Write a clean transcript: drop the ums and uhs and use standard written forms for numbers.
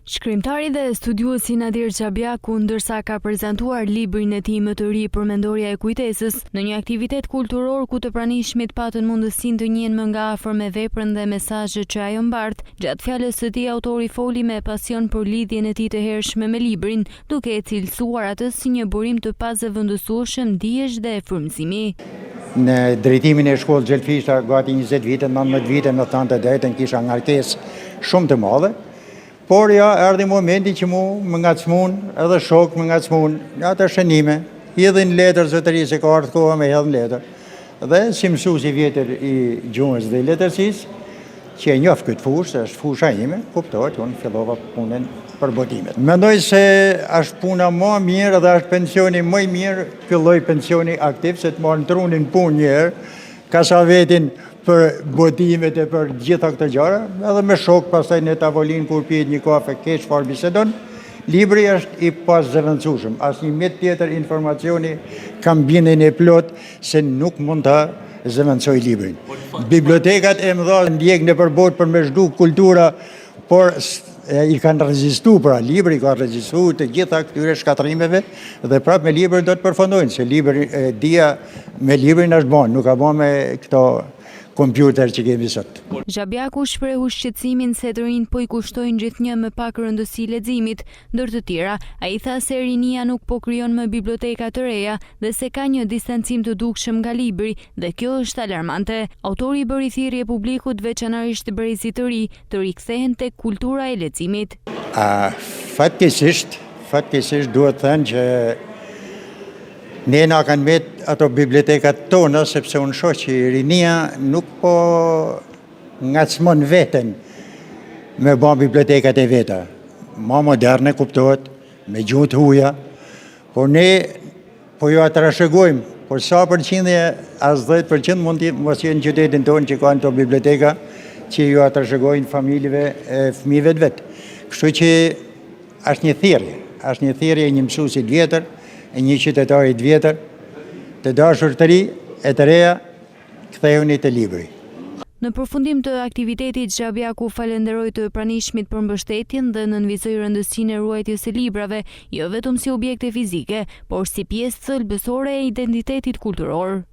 Shkrimtari dhe studiuesi Nadir Xhabiaku, ndërsa ka prezantuar librin e tij më të ri Përmendorja e kujtesës, në një aktivitet kulturor ku të pranishmit patën mundësinë të njihen më nga afër me veprën dhe mesazhet që ajo mbart, gjatë fjalës së tij autori foli me pasion për lidhjen e tij të hershme me librin, duke e cilësuar atë si një burim të pazëvendësueshëm dijesh dhe frymëzimi. Në drejtimin e shkollës Gjelfishta gati 20 vite, 19 vite në thënë të drejtën kisha ngarkesë shumë të madhe. Por ja, erdhi momenti që më ngacmun, edhe shok më ngacmun, atë shënime, hedhin letër zotëri se ka ardhur koha me hedhin letër. Dhe si mësues i vjetër i gjuhës dhe letërsisë, që e njoh këtë fushë, është fusha ime, kuptohet, unë fillova punën për botimet. Mendoj se është puna më e mirë dhe është pensioni më i mirë, filloj pensioni aktiv, se të marrën trunin punë një herë, ka sa vetin për botimet e për gjitha këtë gjëra, edhe me shok pastaj në tavolinë kur pihet një kafe, ke çfarë bisedon. Libri është i pazëvendësueshëm. Asnjë mjet tjetër informacioni kam bindjen e plot se nuk mund ta zëvendësoj librin. Bibliotekat e mëdha ndjek nëpër botë për me zhdu kultura, por i kanë rezistuar, pra libri ka rezistuar të gjitha këtyre shkatrimeve dhe prapë me librin do të përfundojnë, se libri dia me librin është bën, nuk ka bën me këto kompjuter që kemi sot. Xhabiaku shprehu shqetësimin se të rinjt po i kushtojnë gjithnjë më pak rëndësi leximit, ndër të tjera, ai tha se rinia nuk po krijon më biblioteka të reja dhe se ka një distancim të dukshëm nga libri dhe kjo është alarmante. Autori bëri thirrje publikut, veçanërisht brezit të ri, të rikthehen tek kultura e leximit. Fatkeqësisht duhet të thënë që ne na kanë met ato bibliotekat tona, sepse unë shoh që rinia nuk po ngacmon veten me bën bibliotekat e veta. Ma moderne kuptohet, me gjuhë të huaja, por ne po ju trashëgojmë, por sa përqindje, as 10% mund të mos jenë në qytetin tonë që kanë ato biblioteka që ju trashëgojnë familjeve e fëmijëve të vet. Kështu që është një thirrje një mësuesi të vjetër, e një qytetarit vjetër, të dashur të ri e të reja, kthehuni te libri. Në përfundim të aktivitetit, Xhabiaku falenderoi të pranishmit për mbështetjen dhe nënvizoi rëndësinë e ruajtjes së librave, jo vetëm si objekte fizike, por si pjesë thelbësore e identitetit kulturor.